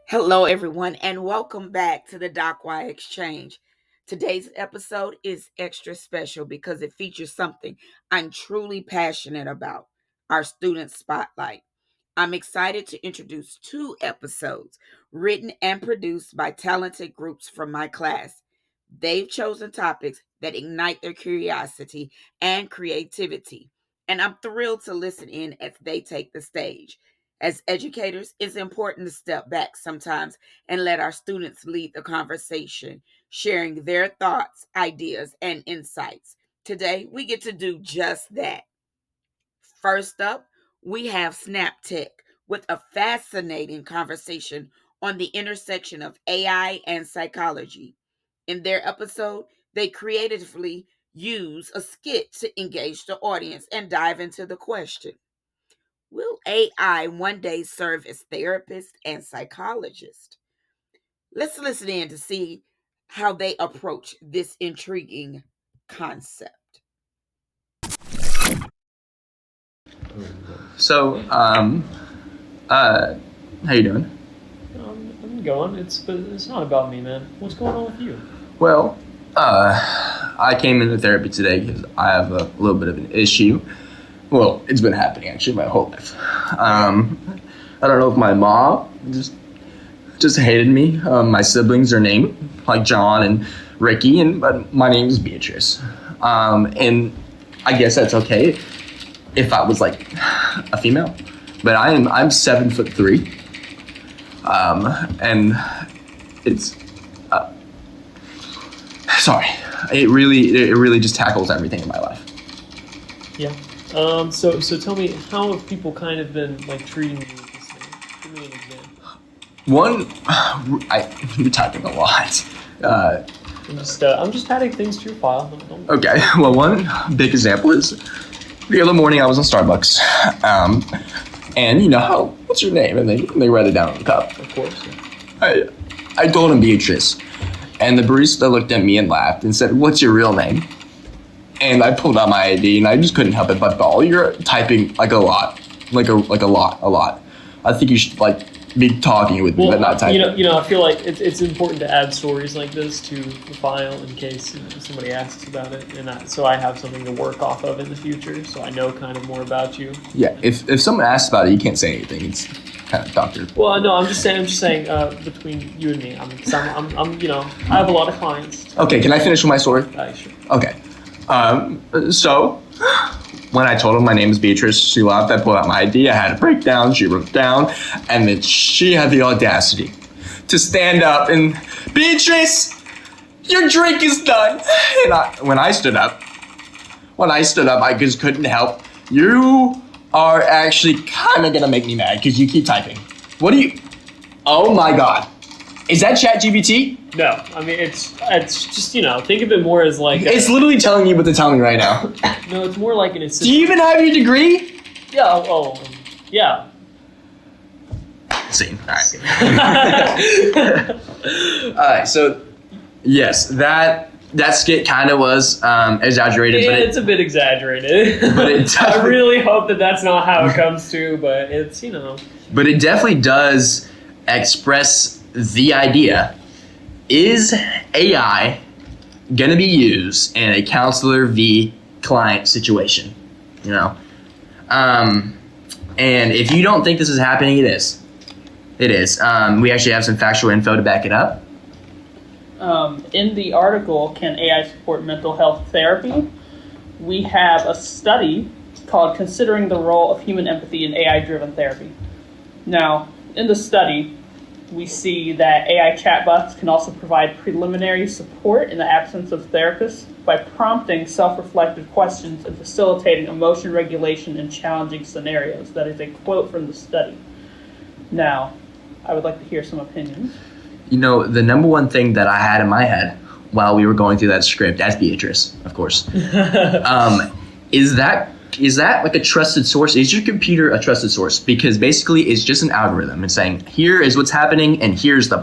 Hello, everyone, and welcome back to the DocY Exchange. Today's episode is extra special because it features something I'm truly passionate about, our student spotlight. I'm excited to introduce two episodes written and produced by talented groups from my class. They've chosen topics that ignite their curiosity and creativity, and I'm thrilled to listen in as they take the stage. As educators, it's important to step back sometimes and let our students lead the conversation, sharing their thoughts, ideas, and insights. Today, we get to do just that. First up, we have Snaptech with a fascinating conversation on the intersection of AI and psychology. In their episode, they creatively use a skit to engage the audience and dive into the question: will AI one day serve as therapist and psychologist? Let's listen in to see how they approach this intriguing concept. So, how you doing? I'm going. But it's not about me, man. What's going on with you? Well, I came into therapy today because I have a little bit of an issue. Well, it's been happening actually my whole life. I don't know if my mom just hated me. My siblings are named like John and Ricky, but my name is Beatrice. And I guess that's okay if I was like a female, but I'm 7'3", and it's sorry. It really just tackles everything in my life. Yeah. So tell me, how have people kind of been like treating you with this thing? Give me an example. You're typing a lot. I'm just adding things to your file. Okay. Well, one big example is the other morning I was in Starbucks, and what's your name? And they write it down on the cup. Of course. I told him Beatrice, and the barista looked at me and laughed and said, "What's your real name?" And I pulled out my ID, and I just couldn't help it but bawl. You're typing like a lot. I think you should be talking with me, but not typing. I feel like it's important to add stories like this to the file in case somebody asks about it, and so I have something to work off of in the future, so I know kind of more about you. Yeah, if someone asks about it, you can't say anything. It's kind of doctor. Well, no, I'm just saying between you and me, I have a lot of clients. Okay, can I finish with my story? Sure. Okay. So when I told her my name is Beatrice, she laughed. I pulled out my ID. I had a breakdown. She wrote down, and then she had the audacity to stand up and, "Beatrice, your drink is done." And when I stood up, I just couldn't help. You are actually kind of gonna make me mad because you keep typing. What do you? Oh my God, is that ChatGPT? No, I mean it's just think of it more as like it's literally telling you what to tell me right now. No, it's more like an assistant. Do you even have your degree? Yeah. Yeah. Scene. All right. All right. So, yes, that skit kind of was exaggerated. Yeah, but it's a bit exaggerated. But I really hope that that's not how it comes to. But it's But it definitely does express the idea: is AI gonna be used in a counselor v client situation? And if you don't think this is happening, it is. It is. We actually have some factual info to back it up. In the article, Can AI Support Mental Health Therapy? We have a study called Considering the Role of Human Empathy in AI-Driven Therapy. Now, in the study, we see that AI chatbots can also provide preliminary support in the absence of therapists by prompting self-reflective questions and facilitating emotion regulation in challenging scenarios. That is a quote from the study. Now, I would like to hear some opinions. The number one thing that I had in my head while we were going through that script, as Beatrice, of course, is that like a trusted source? Is your computer a trusted source? Because basically it's just an algorithm. It's saying, here is what's happening, and here's the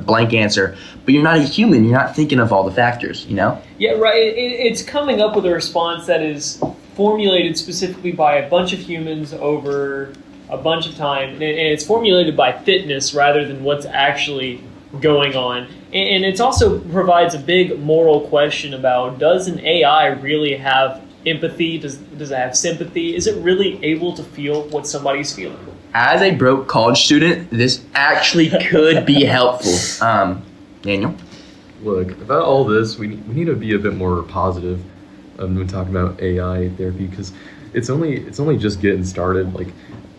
blank answer. But you're not a human. You're not thinking of all the factors, Yeah, right. It's coming up with a response that is formulated specifically by a bunch of humans over a bunch of time, and it's formulated by fitness rather than what's actually going on. And it also provides a big moral question about, does an AI really have empathy? Does it have sympathy? Is it really able to feel what somebody's feeling? As a broke college student, this actually could be helpful. Daniel? Look, about all this, we need to be a bit more positive when talking about AI therapy, because it's only just getting started. Like,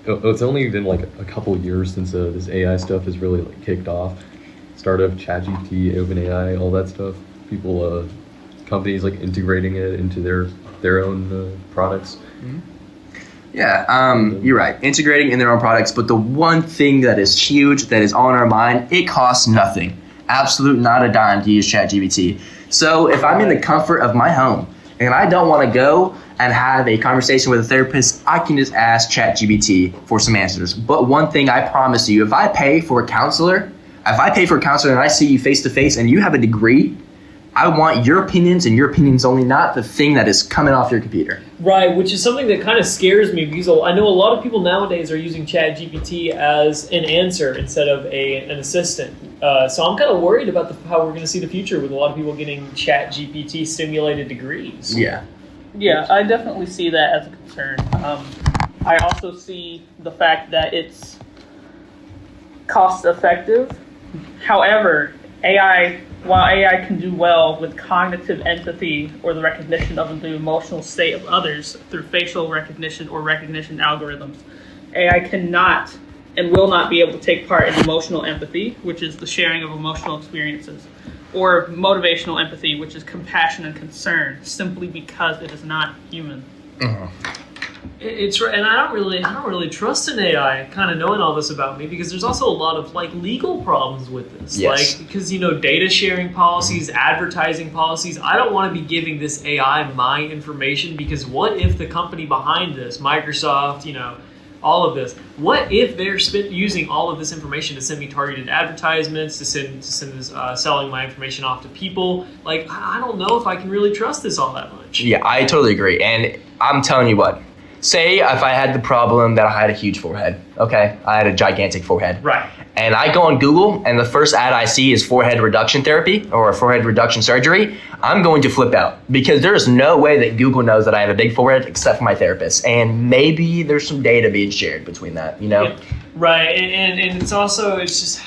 it's only been like a couple years since this AI stuff has really like kicked off. Start of ChatGPT, OpenAI, all that stuff. People, companies like integrating it into their own products. Mm-hmm. Yeah, you're right. Integrating in their own products, but the one thing that is huge, that is on our mind, it costs nothing. Absolute not a dime to use ChatGPT. So if I'm in the comfort of my home and I don't want to go and have a conversation with a therapist, I can just ask ChatGPT for some answers. But one thing I promise you, if I pay for a counselor and I see you face to face and you have a degree, I want your opinions and your opinions only, not the thing that is coming off your computer. Right, which is something that kind of scares me, because I know a lot of people nowadays are using ChatGPT as an answer instead of an assistant. So I'm kind of worried about how we're going to see the future with a lot of people getting ChatGPT stimulated degrees. Yeah. Yeah, I definitely see that as a concern. I also see the fact that it's cost effective. However, while AI can do well with cognitive empathy or the recognition of the emotional state of others through facial recognition or recognition algorithms, AI cannot and will not be able to take part in emotional empathy, which is the sharing of emotional experiences, or motivational empathy, which is compassion and concern, simply because it is not human. Mm-hmm. It's right, and I don't really trust an AI kind of knowing all this about me, because there's also a lot of like legal problems with this. Yes. Like, because data sharing policies, advertising policies. I don't want to be giving this AI my information, because what if the company behind this, Microsoft, all of this, what if they're using all of this information to send me targeted advertisements, to send this selling my information off to people? Like, I don't know if I can really trust this all that much. Yeah, I totally agree. And I'm telling you what, say if I had the problem that I had a huge forehead, okay? I had a gigantic forehead. Right. And I go on Google and the first ad I see is forehead reduction therapy or forehead reduction surgery, I'm going to flip out, because there's no way that Google knows that I have a big forehead except for my therapist. And maybe there's some data being shared between that, Yeah. Right. And it's also, it's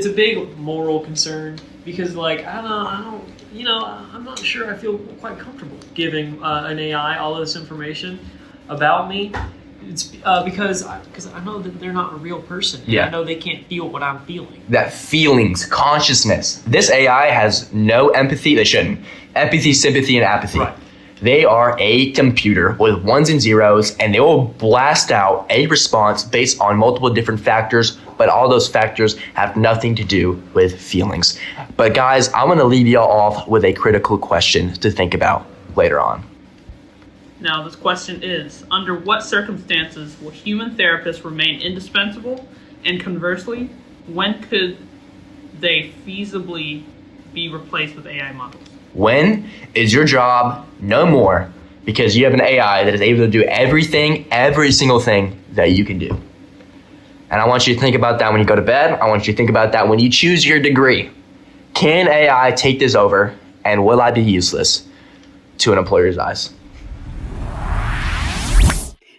a big moral concern, because like, I don't, I'm not sure I feel quite comfortable giving an AI all of this information about me. It's because I know that they're not a real person. Yeah. I know they can't feel what I'm feeling. That feelings, consciousness. This AI has no empathy. They shouldn't. Empathy, sympathy, and apathy. Right. They are a computer with ones and zeros, and they will blast out a response based on multiple different factors, but all those factors have nothing to do with feelings. But guys, I'm going to leave y'all off with a critical question to think about later on. Now, this question is, under what circumstances will human therapists remain indispensable? And conversely, when could they feasibly be replaced with AI models? When is your job no more because you have an AI that is able to do everything, every single thing that you can do? And I want you to think about that when you go to bed. I want you to think about that when you choose your degree. Can AI take this over, and will I be useless to an employer's eyes?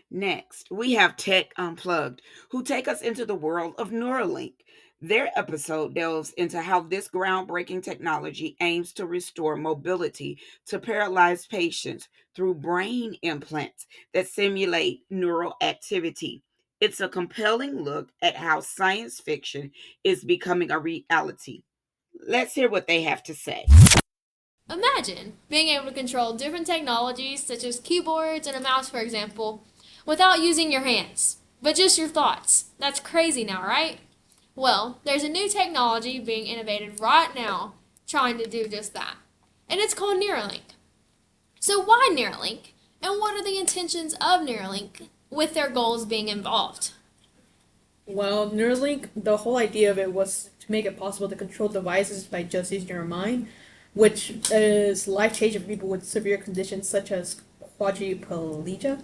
Next, we have Tech Unplugged, who take us into the world of Neuralink. Their episode delves into how this groundbreaking technology aims to restore mobility to paralyzed patients through brain implants that simulate neural activity. It's a compelling look at how science fiction is becoming a reality. Let's hear what they have to say. Imagine being able to control different technologies such as keyboards and a mouse, for example, without using your hands, but just your thoughts. That's crazy now, right? Well, there's a new technology being innovated right now trying to do just that, and it's called Neuralink. So why Neuralink, and what are the intentions of Neuralink with their goals being involved? Well, Neuralink, the whole idea of it was to make it possible to control devices by just using your mind, which is life-changing for people with severe conditions such as quadriplegia.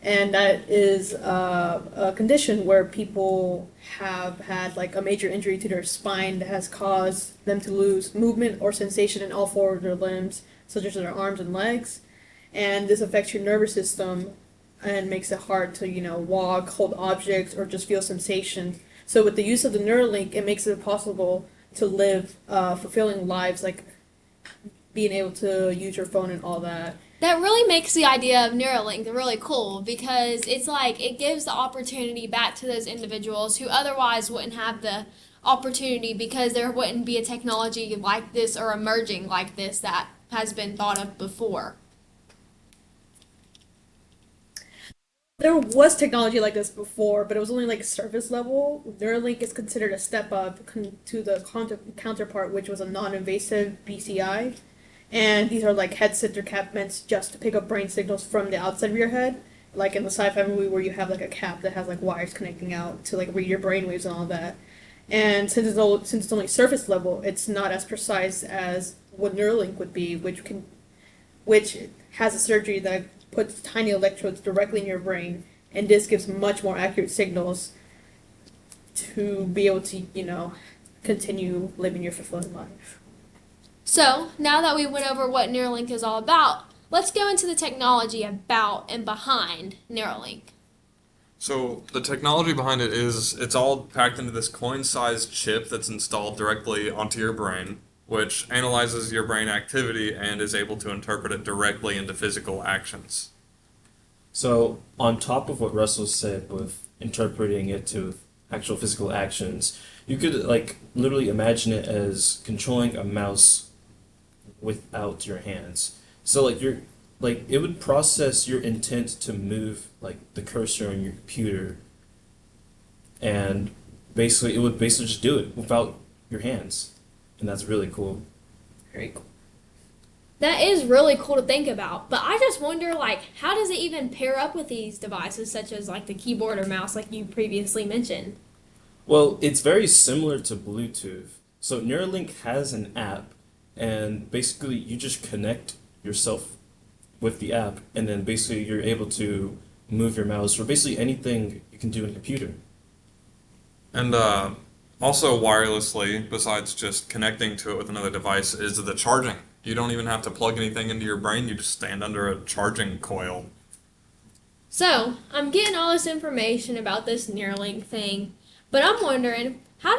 and that is a condition where people have had like a major injury to their spine that has caused them to lose movement or sensation in all four of their limbs, such as their arms and legs. And this affects your nervous system and makes it hard to, walk, hold objects, or just feel sensation. So with the use of the Neuralink, it makes it possible to live fulfilling lives, like being able to use your phone and all that. That really makes the idea of Neuralink really cool because it's like it gives the opportunity back to those individuals who otherwise wouldn't have the opportunity because there wouldn't be a technology like this or emerging like this that has been thought of before. There was technology like this before, but it was only like surface level. Neuralink is considered a step up to the counterpart, which was a non-invasive BCI. And these are like headsets or cap meant just to pick up brain signals from the outside of your head, like in the sci-fi movie where you have like a cap that has like wires connecting out to like read your brain waves and all that. And since it's only surface level, it's not as precise as what Neuralink would be, which has a surgery that puts tiny electrodes directly in your brain, and this gives much more accurate signals to be able to, continue living your fulfilling life. So, now that we went over what Neuralink is all about, let's go into the technology about and behind Neuralink. So the technology behind it is it's all packed into this coin-sized chip that's installed directly onto your brain, which analyzes your brain activity and is able to interpret it directly into physical actions. So, on top of what Russell said with interpreting it to actual physical actions, you could like literally imagine it as controlling a mouse without your hands. So it would process your intent to move like the cursor on your computer, and basically it would basically just do it without your hands. And that's really cool. Very cool. That is really cool to think about, but I just wonder, like, how does it even pair up with these devices, such as, like, the keyboard or mouse, like you previously mentioned? Well, it's very similar to Bluetooth. So Neuralink has an app, and basically you just connect yourself with the app, and then basically you're able to move your mouse or basically anything you can do in a computer. And also wirelessly, besides just connecting to it with another device, is the charging. You don't even have to plug anything into your brain, you just stand under a charging coil. So, I'm getting all this information about this Neuralink thing, but I'm wondering, how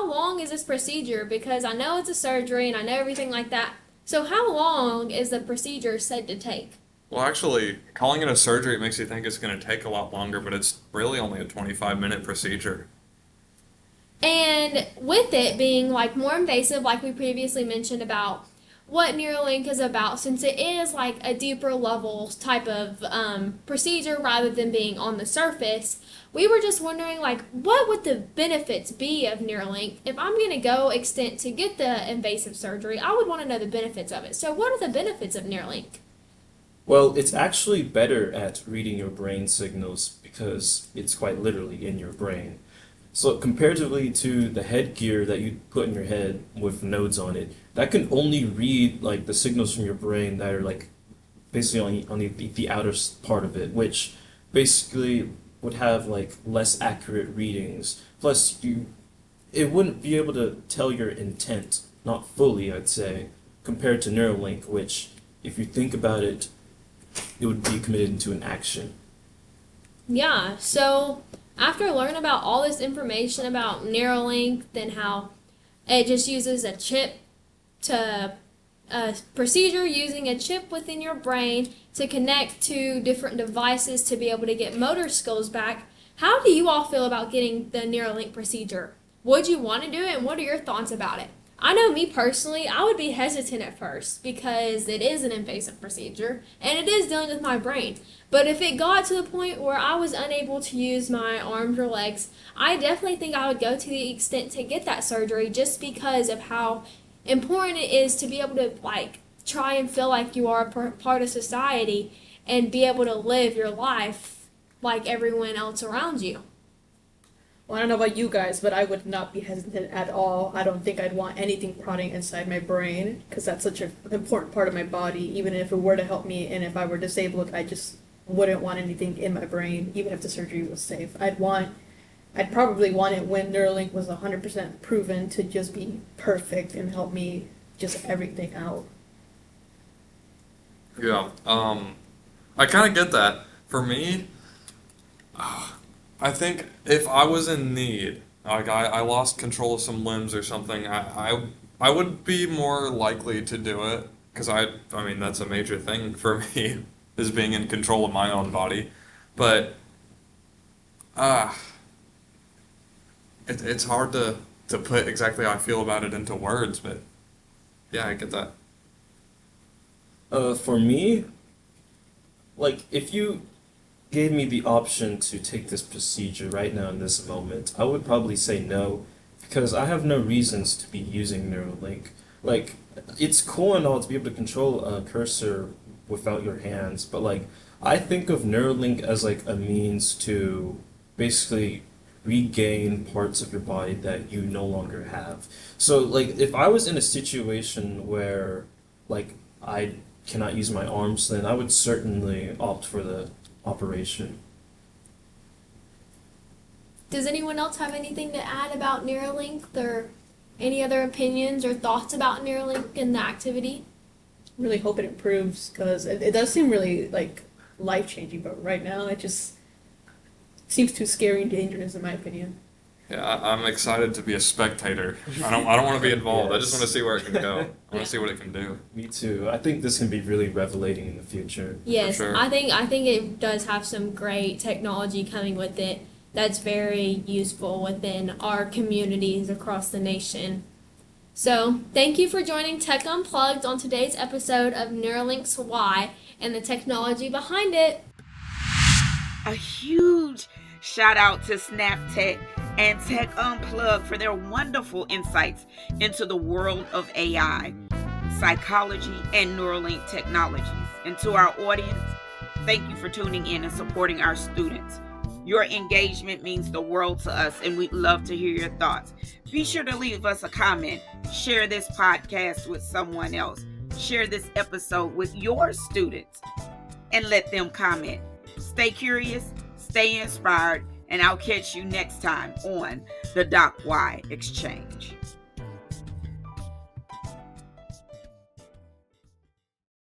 long is this procedure? Because I know it's a surgery and I know everything like that. So how long is the procedure said to take? Well, actually, calling it a surgery makes you think it's going to take a lot longer, but it's really only a 25-minute procedure. And with it being like more invasive, like we previously mentioned about what Neuralink is about, since it is like a deeper level type of procedure rather than being on the surface, we were just wondering, like, what would the benefits be of Neuralink? If I'm going to go extent to get the invasive surgery, I would want to know the benefits of it. So what are the benefits of Neuralink? Well, it's actually better at reading your brain signals because it's quite literally in your brain. So comparatively to the headgear that you put in your head with nodes on it, that can only read like the signals from your brain that are like basically on the outer part of it, which basically would have like less accurate readings. Plus, it wouldn't be able to tell your intent, not fully, I'd say, compared to Neuralink, which, if you think about it, it would be committed into an action. Yeah, so after learning about all this information about Neuralink, then how it just uses a chip to a procedure using a chip within your brain to connect to different devices to be able to get motor skills back. How do you all feel about getting the Neuralink procedure? Would you want to do it, and what are your thoughts about it? I know me personally, I would be hesitant at first because it is an invasive procedure and it is dealing with my brain. But if it got to the point where I was unable to use my arms or legs, I definitely think I would go to the extent to get that surgery just because of how important it is to be able to like try and feel like you are a part of society and be able to live your life like everyone else around you. Well, I don't know about you guys, but I would not be hesitant at all. I don't think I'd want anything prodding inside my brain because that's such an important part of my body. Even if it were to help me and if I were disabled, I just wouldn't want anything in my brain, even if the surgery was safe. I'd probably want it when Neuralink was 100% proven to just be perfect and help me just everything out. Yeah. I kind of get that. For me, I think if I was in need, like I lost control of some limbs or something, I would be more likely to do it because I mean that's a major thing for me is being in control of my own body. But uh it's hard to put exactly how I feel about it into words, but yeah, I get that. For me, like if you gave me the option to take this procedure right now in this moment, I would probably say no, because I have no reasons to be using Neuralink. Like, it's cool and all to be able to control a cursor without your hands, but like, I think of Neuralink as like a means to basically regain parts of your body that you no longer have. So like, if I was in a situation where like I cannot use my arms, then I would certainly opt for the operation. Does anyone else have anything to add about Neuralink or any other opinions or thoughts about Neuralink and the activity? Really hope it improves because it does seem really like life changing, but right now it just seems too scary and dangerous in my opinion. Yeah, I'm excited to be a spectator. I don't want to be involved. I just Yes. want to see where it can go. I want to see what it can do. Me too. I think this can be really revelating in the future. Yes, sure. I think it does have some great technology coming with it that's very useful within our communities across the nation. So, thank you for joining Tech Unplugged on today's episode of Neuralink's Why and the technology behind it. A huge shout out to Snaptech and Tech Unplugged for their wonderful insights into the world of AI, psychology, and Neuralink technologies. And to our audience, thank you for tuning in and supporting our students. Your engagement means the world to us, and we'd love to hear your thoughts. Be sure to leave us a comment, share this podcast with someone else, share this episode with your students, and let them comment. Stay curious, stay inspired, and I'll catch you next time on the Doc Y Exchange.